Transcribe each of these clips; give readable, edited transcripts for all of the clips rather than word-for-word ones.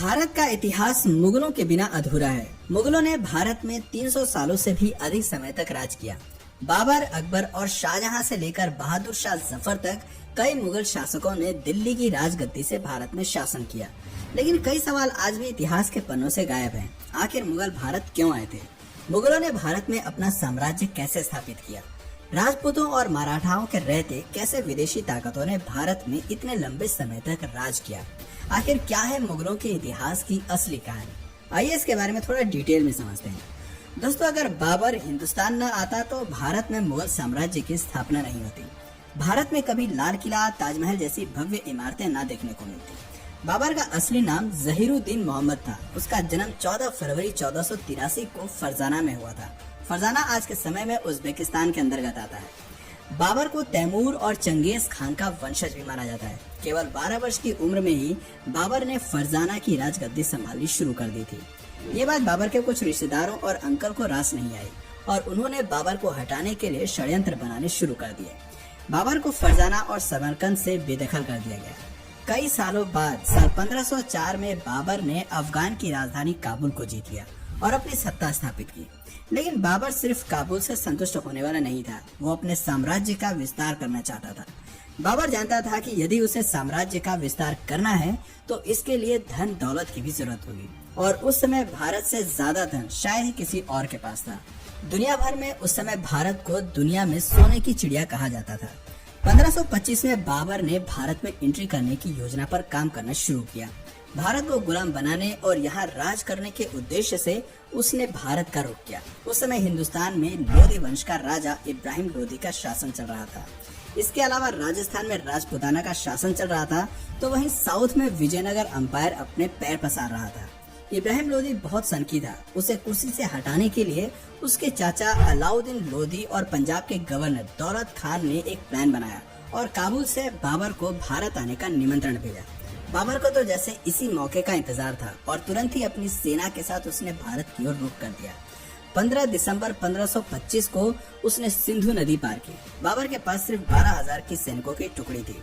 भारत का इतिहास मुगलों के बिना अधूरा है। मुगलों ने भारत में 300 सालों से भी अधिक समय तक राज किया। बाबर, अकबर और शाहजहां से लेकर बहादुर शाह जफर तक कई मुगल शासकों ने दिल्ली की राजगद्दी से भारत में शासन किया। लेकिन कई सवाल आज भी इतिहास के पन्नों से गायब हैं। आखिर मुगल भारत क्यों आए थे? मुगलों ने भारत में अपना साम्राज्य कैसे स्थापित किया? राजपूतों और मराठाओं के रहते कैसे विदेशी ताकतों ने भारत में इतने लंबे समय तक राज किया? आखिर क्या है मुगलों के इतिहास की असली कहानी? आइए इसके बारे में थोड़ा डिटेल में समझते हैं। दोस्तों, अगर बाबर हिंदुस्तान न आता तो भारत में मुगल साम्राज्य की स्थापना नहीं होती। भारत में कभी लाल किला, ताजमहल जैसी भव्य इमारतें न देखने को मिलती। बाबर का असली नाम जहीरुद्दीन मोहम्मद था। उसका जन्म 14 फरवरी 1483 को फरजाना में हुआ था। फरजाना आज के समय में उज्बेकिस्तान के अंतर्गत आता है। बाबर को तैमूर और चंगेज खान का वंशज भी माना जाता है। केवल 12 वर्ष की उम्र में ही बाबर ने फरजाना की राजगद्दी संभालनी शुरू कर दी थी। ये बात बाबर के कुछ रिश्तेदारों और अंकल को रास नहीं आई और उन्होंने बाबर को हटाने के लिए षड्यंत्र बनाने शुरू कर दिए। बाबर को फरजाना और समरकंद से बेदखल कर दिया गया। कई सालों बाद साल 1504 में बाबर ने अफगान की राजधानी काबुल को जीत लिया और अपनी सत्ता स्थापित की। लेकिन बाबर सिर्फ काबुल से संतुष्ट होने वाला नहीं था, वो अपने साम्राज्य का विस्तार करना चाहता था। बाबर जानता था कि यदि उसे साम्राज्य का विस्तार करना है तो इसके लिए धन दौलत की भी जरूरत होगी और उस समय भारत से ज्यादा धन शायद ही किसी और के पास था। दुनिया भर में उस समय भारत को दुनिया में सोने की चिड़िया कहा जाता था। 1525 में बाबर ने भारत में एंट्री करने की योजना पर काम करना शुरू किया। भारत को गुलाम बनाने और यहाँ राज करने के उद्देश्य से उसने भारत का रुख किया। उस समय हिंदुस्तान में लोधी वंश का राजा इब्राहिम लोधी का शासन चल रहा था। इसके अलावा राजस्थान में राजपुताना का शासन चल रहा था, तो वहीं साउथ में विजयनगर अंपायर अपने पैर पसार रहा था। इब्राहिम लोधी बहुत सनकी था। उसे कुर्सी से हटाने के लिए उसके चाचा अलाउद्दीन लोधी और पंजाब के गवर्नर दौलत खान ने एक प्लान बनाया और काबुल से बाबर को भारत आने का निमंत्रण भेजा। बाबर को तो जैसे इसी मौके का इंतजार था और तुरंत ही अपनी सेना के साथ उसने भारत की ओर रुख कर दिया। 15 दिसंबर 1525 को उसने सिंधु नदी पार की। बाबर के पास सिर्फ 12,000 की सैनिकों की टुकड़ी थी।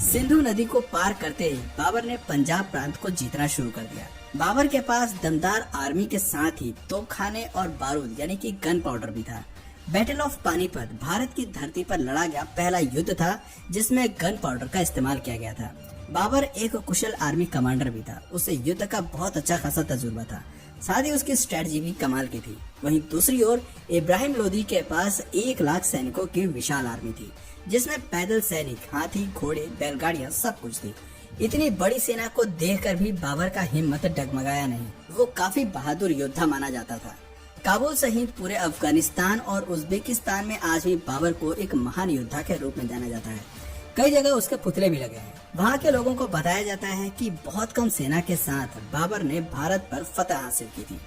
सिंधु नदी को पार करते ही बाबर ने पंजाब प्रांत को जीतना शुरू कर दिया। बाबर के पास दमदार आर्मी के साथ ही तोपखाने और बारूद यानी कि गन पाउडर भी था। बैटल ऑफ पानीपत भारत की धरती पर लड़ा गया पहला युद्ध था जिसमें गन पाउडर का इस्तेमाल किया गया था। बाबर एक कुशल आर्मी कमांडर भी था। उसे युद्ध का बहुत अच्छा खासा तजुर्बा था, साथ ही उसकी स्ट्रेटजी भी कमाल की थी। वहीं दूसरी ओर इब्राहिम लोधी के पास 1 लाख सैनिकों की विशाल आर्मी थी, जिसमें पैदल सैनिक, हाथी, घोड़े, बैलगाड़ियां सब कुछ थी। इतनी बड़ी सेना को देखकर भी बाबर का हिम्मत डगमगाया नहीं। वो काफी बहादुर योद्धा माना जाता था। काबुल सहित पूरे अफगानिस्तान और उज्बेकिस्तान में आज भी बाबर को एक महान योद्धा के रूप में जाना जाता है। कई जगह उसके पुतले भी लगे हैं। वहाँ के लोगों को बताया जाता है कि बहुत कम सेना के साथ बाबर ने भारत पर फतह हासिल की थी।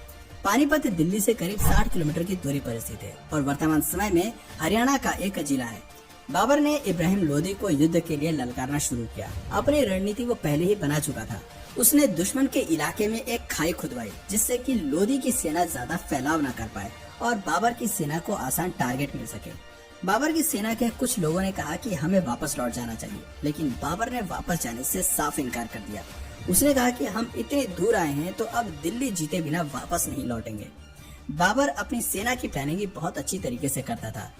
पानीपत दिल्ली से करीब 60 किलोमीटर की दूरी पर स्थित है और वर्तमान समय में हरियाणा का एक जिला है। बाबर ने इब्राहिम लोधी को युद्ध के लिए ललकारना शुरू किया। अपनी रणनीति वो पहले ही बना चुका था। उसने दुश्मन के इलाके में एक खाई खुदवाई जिससे कि लोधी की सेना ज्यादा फैलाव न कर पाए और बाबर की सेना को आसान टारगेट मिल सके। बाबर की सेना के कुछ लोगों ने कहा कि हमें वापस लौट जाना चाहिए, लेकिन बाबर ने वापस जाने से साफ इनकार कर दिया। उसने कहा कि हम इतने दूर आए हैं तो अब दिल्ली जीते बिना वापस नहीं लौटेंगे। बाबर अपनी सेना की प्लानिंग बहुत अच्छी तरीके से करता था।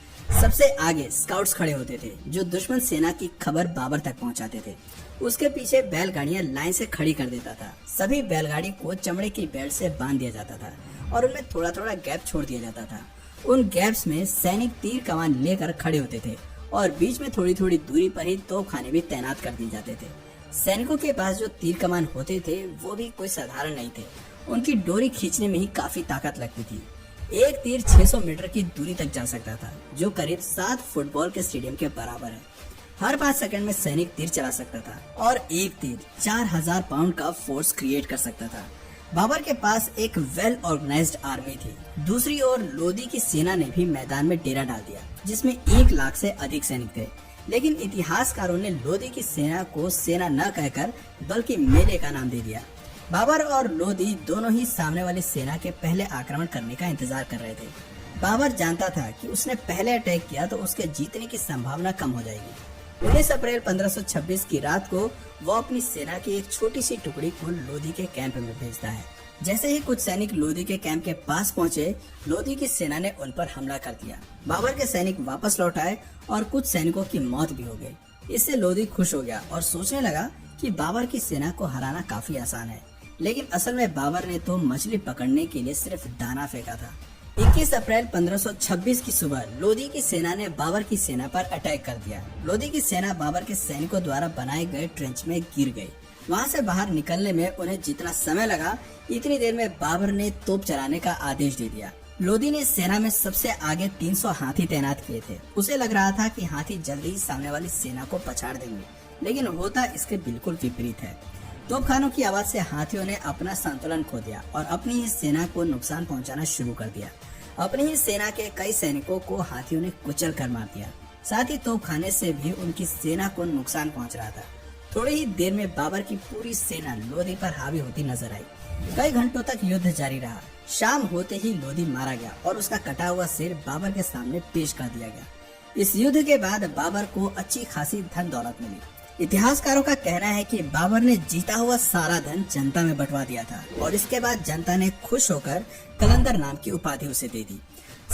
सबसे आगे स्काउट्स खड़े होते थे जो दुश्मन सेना की खबर बाबर तक पहुंचाते थे। उसके पीछे बैलगाड़ियां लाइन से खड़ी कर देता था। सभी बैलगाड़ी को चमड़े की बेल्ट से बांध दिया जाता था और उनमें थोड़ा थोड़ा गैप छोड़ दिया जाता था। उन गैप्स में सैनिक तीर कमान लेकर खड़े होते थे और बीच में थोड़ी थोड़ी दूरी पर ही तोपखाने भी तैनात कर दिए जाते थे। सैनिकों के पास जो तीर कमान होते थे वो भी कोई साधारण नहीं थे। उनकी डोरी खींचने में ही काफी ताकत लगती थी। एक तीर 600 मीटर की दूरी तक जा सकता था, जो करीब 7 फुटबॉल के स्टेडियम के बराबर है। हर 5 सेकंड में सैनिक तीर चला सकता था और एक तीर 4000 पाउंड का फोर्स क्रिएट कर सकता था। बाबर के पास एक वेल ऑर्गेनाइज्ड आर्मी थी। दूसरी ओर लोधी की सेना ने भी मैदान में डेरा डाल दिया, जिसमें 1 लाख से अधिक सैनिक थे। लेकिन इतिहासकारों ने लोधी की सेना को सेना न कहकर बल्कि मेले का नाम दे दिया। बाबर और लोधी दोनों ही सामने वाली सेना के पहले आक्रमण करने का इंतजार कर रहे थे। बाबर जानता था कि उसने पहले अटैक किया तो उसके जीतने की संभावना कम हो जाएगी। 19 अप्रैल 1526 की रात को वो अपनी सेना की एक छोटी सी टुकड़ी को लोधी के कैंप में भेजता है। जैसे ही कुछ सैनिक लोधी के कैंप के पास पहुंचे, लोधी की सेना ने उन पर हमला कर दिया। बाबर के सैनिक वापस लौट आए और कुछ सैनिकों की मौत भी हो गई। इससे लोधी खुश हो गया और सोचने लगा कि बाबर की सेना को हराना काफी आसान है। लेकिन असल में बाबर ने तो मछली पकड़ने के लिए सिर्फ दाना फेंका था। 21 अप्रैल 1526 की सुबह लोधी की सेना ने बाबर की सेना पर अटैक कर दिया। लोधी की सेना बाबर के सैनिकों द्वारा बनाए गए ट्रेंच में गिर गई। वहां से बाहर निकलने में उन्हें जितना समय लगा, इतनी देर में बाबर ने तोप चलाने का आदेश दे दिया। लोधी ने सेना में सबसे आगे 300 हाथी तैनात किए थे। उसे लग रहा था कि हाथी जल्दी ही सामने वाली सेना को पछाड़ देंगे, लेकिन होता इसके बिल्कुल विपरीत है। तोपखानों की आवाज से हाथियों ने अपना संतुलन खो दिया और अपनी ही सेना को नुकसान पहुंचाना शुरू कर दिया। अपनी ही सेना के कई सैनिकों को हाथियों ने कुचल कर मार दिया। साथ ही तोपखाने से भी उनकी सेना को नुकसान पहुंच रहा था। थोड़ी ही देर में बाबर की पूरी सेना लोधी पर हावी होती नजर आई। कई घंटों तक युद्ध जारी रहा। शाम होते ही लोधी मारा गया और उसका कटा हुआ सिर बाबर के सामने पेश कर दिया गया। इस युद्ध के बाद बाबर को अच्छी खासी धन दौलत मिली। इतिहासकारों का कहना है कि बाबर ने जीता हुआ सारा धन जनता में बंटवा दिया था और इसके बाद जनता ने खुश होकर कलंदर नाम की उपाधि उसे दे दी।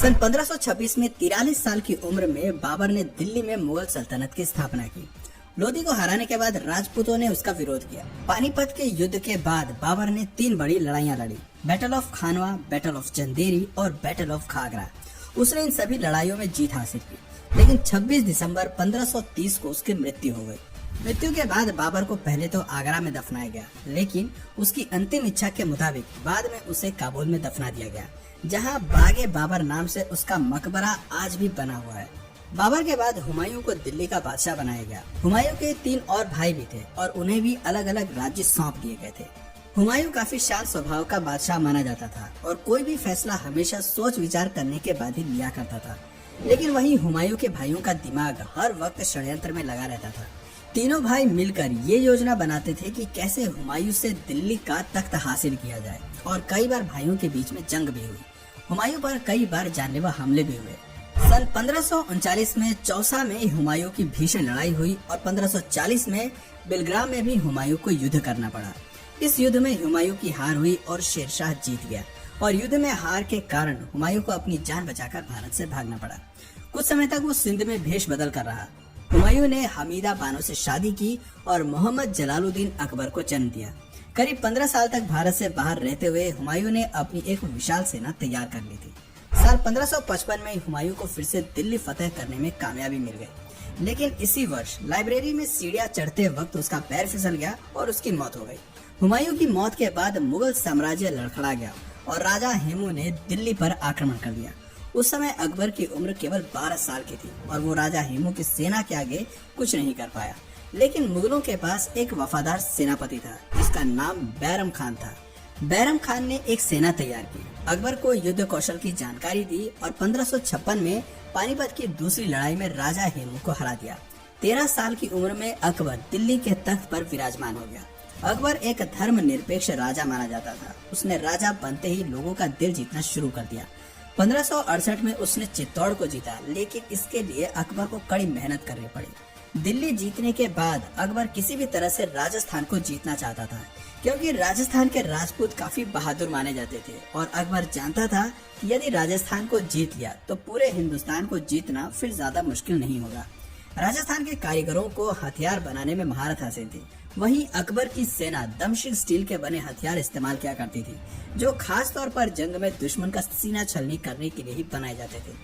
सन 1526 में 43 साल की उम्र में बाबर ने दिल्ली में मुगल सल्तनत की स्थापना की। लोधी को हराने के बाद राजपूतों ने उसका विरोध किया। पानीपत के युद्ध के बाद बाबर ने 3 बड़ी लड़ाइयाँ लड़ी, battle of Khanwa, battle of Chanderi और बैटल ऑफ खागरा। उसने इन सभी लड़ाइयों में जीत हासिल की, लेकिन 26 दिसंबर 1530 को उसकी मृत्यु हो गई। मृत्यु के बाद बाबर को पहले तो आगरा में दफनाया गया, लेकिन उसकी अंतिम इच्छा के मुताबिक बाद में उसे काबुल में दफना दिया गया, जहां बागे बाबर नाम से उसका मकबरा आज भी बना हुआ है। बाबर के बाद हुमायूं को दिल्ली का बादशाह बनाया गया। हुमायूं के 3 और भाई भी थे और उन्हें भी अलग अलग राज्य सौंप दिए गए थे। हुमायूं काफी शांत स्वभाव का बादशाह माना जाता था और कोई भी फैसला हमेशा सोच विचार करने के बाद ही लिया करता था। लेकिन वहीं हुमायूं के भाइयों का दिमाग हर वक्त षड्यंत्र में लगा रहता था। तीनों भाई मिलकर ये योजना बनाते थे कि कैसे हुमायूं से दिल्ली का तख्त हासिल किया जाए और कई बार भाइयों के बीच में जंग भी हुई। हुमायूं पर कई बार जानलेवा हमले भी हुए। सन 1539 में चौसा में हुमायूं की भीषण लड़ाई हुई और 1540 में बेलग्राम में भी हुमायूं को युद्ध करना पड़ा। इस युद्ध में हुमायूं की हार हुई और शेरशाह जीत गया और युद्ध में हार के कारण हुमायूं को अपनी जान बचाकर भारत से भागना पड़ा। कुछ समय तक वो सिंध में भेष बदल कर रहा। हुमायूं ने हमीदा बानो से शादी की और मोहम्मद जलालुद्दीन अकबर को जन्म दिया। करीब 15 साल तक भारत से बाहर रहते हुए हुमायूं ने अपनी एक विशाल सेना तैयार कर ली थी। साल 1555 में हुमायूं को फिर से दिल्ली फतेह करने में कामयाबी मिल गई, लेकिन इसी वर्ष लाइब्रेरी में सीढ़ियां चढ़ते वक्त उसका पैर फिसल गया और उसकी मौत हो गई। हुमायूं की मौत के बाद मुगल साम्राज्य लड़खड़ा गया और राजा हेमू ने दिल्ली पर आक्रमण कर दिया। उस समय अकबर की उम्र केवल 12 साल की थी और वो राजा हेमू की सेना के आगे कुछ नहीं कर पाया। लेकिन मुगलों के पास एक वफादार सेनापति था जिसका नाम बैरम खान था। बैरम खान ने एक सेना तैयार की, अकबर को युद्ध कौशल की जानकारी दी और 1556 में पानीपत की दूसरी लड़ाई में राजा हेमू को हरा दिया। 13 साल की उम्र में अकबर दिल्ली के तख्त पर विराजमान हो गया। अकबर एक धर्मनिरपेक्ष राजा माना जाता था। उसने राजा बनते ही लोगों का दिल जीतना शुरू कर दिया। 1568 में उसने चित्तौड़ को जीता, लेकिन इसके लिए अकबर को कड़ी मेहनत करनी पड़ी। दिल्ली जीतने के बाद अकबर किसी भी तरह से राजस्थान को जीतना चाहता था, क्योंकि राजस्थान के राजपूत काफी बहादुर माने जाते थे और अकबर जानता था कि यदि राजस्थान को जीत लिया तो पूरे हिंदुस्तान को जीतना फिर ज्यादा मुश्किल नहीं होगा। राजस्थान के कारीगरों को हथियार बनाने में महारत हासिल थी। वहीं अकबर की सेना दमशिक स्टील के बने हथियार इस्तेमाल किया करती थी, जो खास तौर पर जंग में दुश्मन का सीना छलनी करने के लिए ही बनाए जाते थे।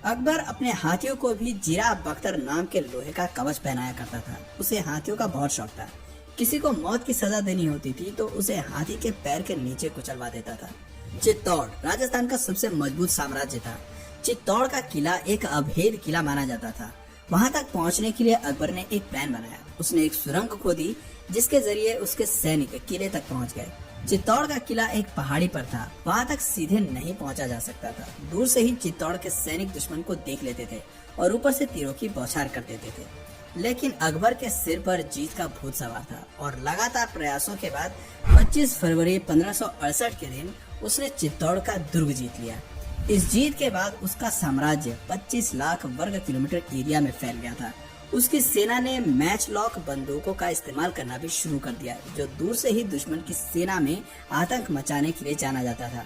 अकबर अपने हाथियों को भी जीरा बख्तर नाम के लोहे का कवच पहनाया करता था। उसे हाथियों का बहुत शौक था। किसी को मौत की सजा देनी होती थी तो उसे हाथी के पैर के नीचे कुचलवा देता था। चित्तौड़ राजस्थान का सबसे मजबूत साम्राज्य था। चित्तौड़ का किला एक अभेद किला माना जाता था। वहां तक पहुंचने के लिए अकबर ने एक प्लान बनाया। उसने एक सुरंग खोदी जिसके जरिए उसके सैनिक किले तक पहुंच गए। चित्तौड़ का किला एक पहाड़ी पर था, वहां तक सीधे नहीं पहुंचा जा सकता था। दूर से ही चित्तौड़ के सैनिक दुश्मन को देख लेते थे और ऊपर से तीरों की बौछार कर देते थे। लेकिन अकबर के सिर पर जीत का भूत सवार था और लगातार प्रयासों के बाद 25 फरवरी 1568 के दिन उसने चित्तौड़ का दुर्ग जीत लिया। इस जीत के बाद उसका साम्राज्य 25 लाख वर्ग किलोमीटर एरिया में फैल गया था उसकी सेना ने मैच लॉक बंदूकों का इस्तेमाल करना भी शुरू कर दिया, जो दूर से ही दुश्मन की सेना में आतंक मचाने के लिए जाना जाता था।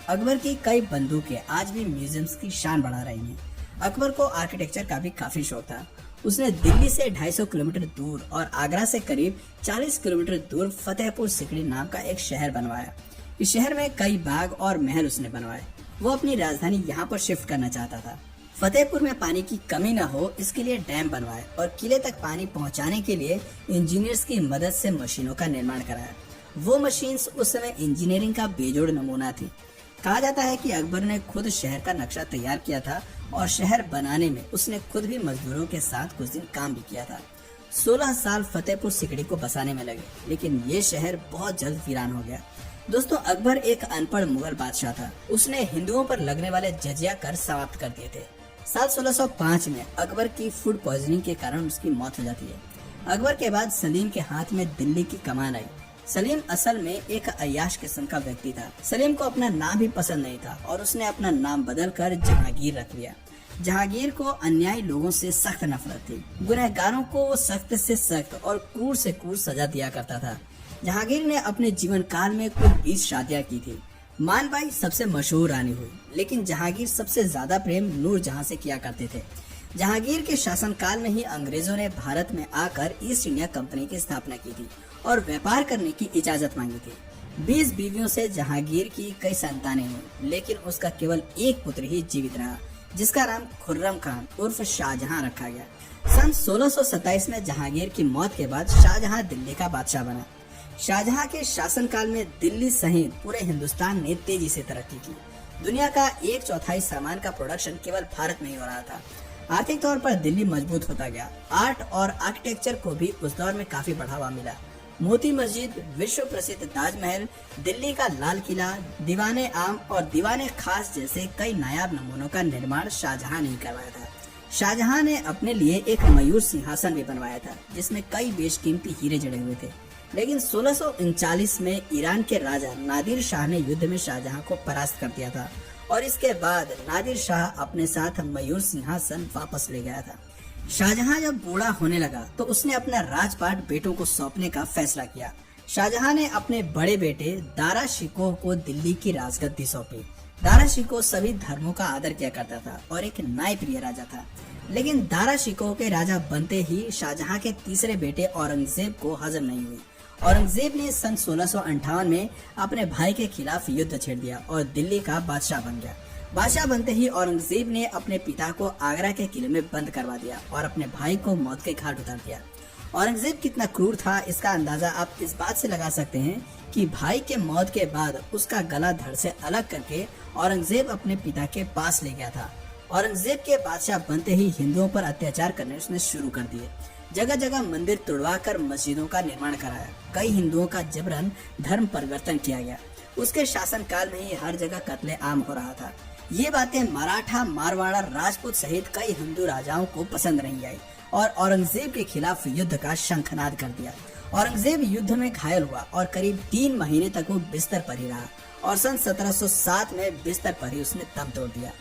अकबर की कई बंदूकें आज भी म्यूजियम्स की शान बढ़ा रही हैं। अकबर को आर्किटेक्चर का भी काफी शौक था। उसने दिल्ली से 250 किलोमीटर दूर और आगरा से करीब 40 किलोमीटर दूर फतेहपुर सिकरी नाम का एक शहर बनवाया। इस शहर में कई बाग और महल उसने बनवाए। वो अपनी राजधानी यहाँ पर शिफ्ट करना चाहता था। फतेहपुर में पानी की कमी न हो, इसके लिए डैम बनवाए और किले तक पानी पहुँचाने के लिए इंजीनियर्स की मदद से मशीनों का निर्माण कराया। वो मशीन्स उस समय इंजीनियरिंग का बेजोड़ नमूना थी। कहा जाता है कि अकबर ने खुद शहर का नक्शा तैयार किया था और शहर बनाने में उसने खुद भी मजदूरों के साथ कुछ दिन काम भी किया था। 16 साल फतेहपुर सिकरी को बसाने में लगे, लेकिन ये शहर बहुत जल्द वीरान हो गया। दोस्तों, अकबर एक अनपढ़ मुगल बादशाह था। उसने हिंदुओं पर लगने वाले जजिया कर समाप्त कर दिए थे। साल 1605 में अकबर की फूड पॉइजनिंग के कारण उसकी मौत हो जाती है। अकबर के बाद सलीम के हाथ में दिल्ली की कमान आई। सलीम असल में एक अय्याश किस्म का व्यक्ति था। सलीम को अपना नाम भी पसंद नहीं था और उसने अपना नाम बदलकर जहांगीर रख लिया। जहांगीर को अन्यायी लोगों से सख्त नफरत थी। गुनहगारों को वो सख्त से सख्त और क्रूर से क्रूर सजा दिया करता था। जहांगीर ने अपने जीवन काल में कुल 20 शादियां की थी। मानबाई सबसे मशहूर रानी हुई, लेकिन जहांगीर सबसे ज्यादा प्रेम नूरजहां से किया करते थे। जहांगीर के शासनकाल में ही अंग्रेजों ने भारत में आकर ईस्ट इंडिया कंपनी की स्थापना की थी और व्यापार करने की इजाजत मांगी थी। 20 बीवियों से जहांगीर की कई संतानें हुई, लेकिन उसका केवल एक पुत्र ही जीवित रहा, जिसका नाम खुर्रम खान उर्फ शाहजहां रखा गया। सन 1627 में जहांगीर की मौत के बाद शाहजहां दिल्ली का बादशाह बना। शाहजहां के शासनकाल में दिल्ली सहित पूरे हिंदुस्तान ने तेजी से तरक्की की। दुनिया का 1/4 सामान का प्रोडक्शन केवल भारत में ही हो रहा था। आर्थिक तौर पर दिल्ली मजबूत होता गया। आर्ट और आर्किटेक्चर को भी उस दौर में काफी बढ़ावा मिला। मोती मस्जिद, विश्व प्रसिद्ध ताजमहल, दिल्ली का लाल किला, दीवाने आम और दीवाने खास जैसे कई नायाब नमूनों का निर्माण शाहजहां ने करवाया था। शाहजहां ने अपने लिए एक मयूर सिंहासन भी बनवाया था, जिसमें कई बेशकीमती हीरे जड़े हुए थे। लेकिन 1639 में ईरान के राजा नादिर शाह ने युद्ध में शाहजहां को परास्त कर दिया था और इसके बाद नादिर शाह अपने साथ मयूर सिंहासन वापस ले गया था। शाहजहां जब बूढ़ा होने लगा तो उसने अपना राजपाट बेटों को सौंपने का फैसला किया। शाहजहां ने अपने बड़े बेटे दारा शिकोह को दिल्ली की राजगद्दी सौंपी। दारा शिकोह सभी धर्मों का आदर किया करता था और एक न्यायप्रिय राजा था। लेकिन दारा शिकोह के राजा बनते ही शाहजहां के तीसरे बेटे औरंगजेब को हजम नहीं हुई। औरंगजेब ने सन 1658 में अपने भाई के खिलाफ युद्ध छेड़ दिया और दिल्ली का बादशाह बन गया। बादशाह बनते ही औरंगजेब ने अपने पिता को आगरा के किले में बंद करवा दिया और अपने भाई को मौत के घाट उतार दिया। औरंगजेब कितना क्रूर था, इसका अंदाजा आप इस बात से लगा सकते हैं कि भाई के मौत के बाद उसका गला धड़ से अलग करके औरंगजेब अपने पिता के पास ले गया था। औरंगजेब के बादशाह बनते ही हिंदुओं पर अत्याचार करने उसने शुरू कर दिए। जगह जगह मंदिर तुड़वाकर मस्जिदों का निर्माण कराया। कई हिंदुओं का जबरन धर्म परिवर्तन किया गया। उसके शासनकाल में ही हर जगह कत्ले आम हो रहा था। ये बातें मराठा, मारवाड़ा, राजपूत सहित कई हिंदू राजाओं को पसंद नहीं आई और औरंगजेब के खिलाफ युद्ध का शंखनाद कर दिया। औरंगजेब युद्ध में घायल हुआ और करीब 3 महीने तक वो बिस्तर पर ही रहा और सन 1707 में बिस्तर पर ही उसने दम तोड़ दिया।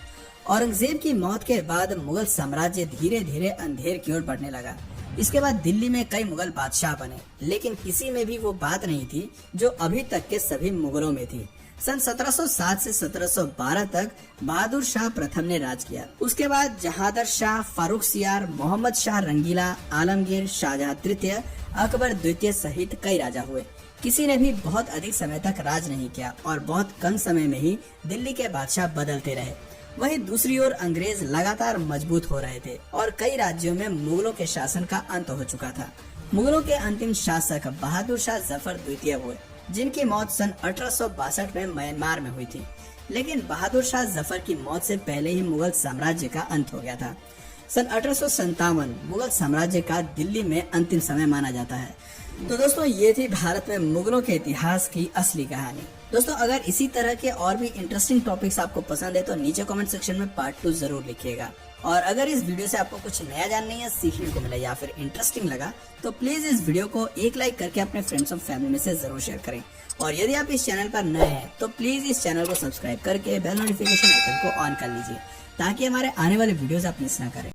औरंगजेब की मौत के बाद मुगल साम्राज्य धीरे धीरे अंधेर की ओर बढ़ने लगा। इसके बाद दिल्ली में कई मुगल बादशाह बने, लेकिन किसी में भी वो बात नहीं थी जो अभी तक के सभी मुगलों में थी। सन 1707 से 1712 तक बहादुर शाह प्रथम ने राज किया। उसके बाद जहादर शाह, फारूक सियार, मोहम्मद शाह रंगीला, आलमगीर, शाहजहां तृतीय, अकबर द्वितीय सहित कई राजा हुए। किसी ने भी बहुत अधिक समय तक राज नहीं किया और बहुत कम समय में ही दिल्ली के बादशाह बदलते रहे। वहीं दूसरी ओर अंग्रेज लगातार मजबूत हो रहे थे और कई राज्यों में मुगलों के शासन का अंत हो चुका था। मुगलों के अंतिम शासक बहादुर शाह जफर द्वितीय हुए, जिनकी मौत सन 1862 में म्यांमार में हुई थी। लेकिन बहादुर शाह जफर की मौत से पहले ही मुगल साम्राज्य का अंत हो गया था। सन 1857 मुगल साम्राज्य का दिल्ली में अंतिम समय माना जाता है। तो दोस्तों, ये थी भारत में मुगलों के इतिहास की असली कहानी। दोस्तों, अगर इसी तरह के और भी इंटरेस्टिंग टॉपिक्स आपको पसंद है तो नीचे कमेंट सेक्शन में पार्ट 2 जरूर लिखिएगा। और अगर इस वीडियो से आपको कुछ नया जानने या सीखने को मिला या फिर इंटरेस्टिंग लगा तो प्लीज इस वीडियो को एक लाइक करके अपने फ्रेंड्स और फैमिली में से जरूर शेयर करें। और यदि आप इस चैनल पर नए हैं तो प्लीज इस चैनल को सब्सक्राइब करके बेल नोटिफिकेशन आइकन को ऑन कर लीजिए, ताकि हमारे आने वाले वीडियोस आप मिस ना करें।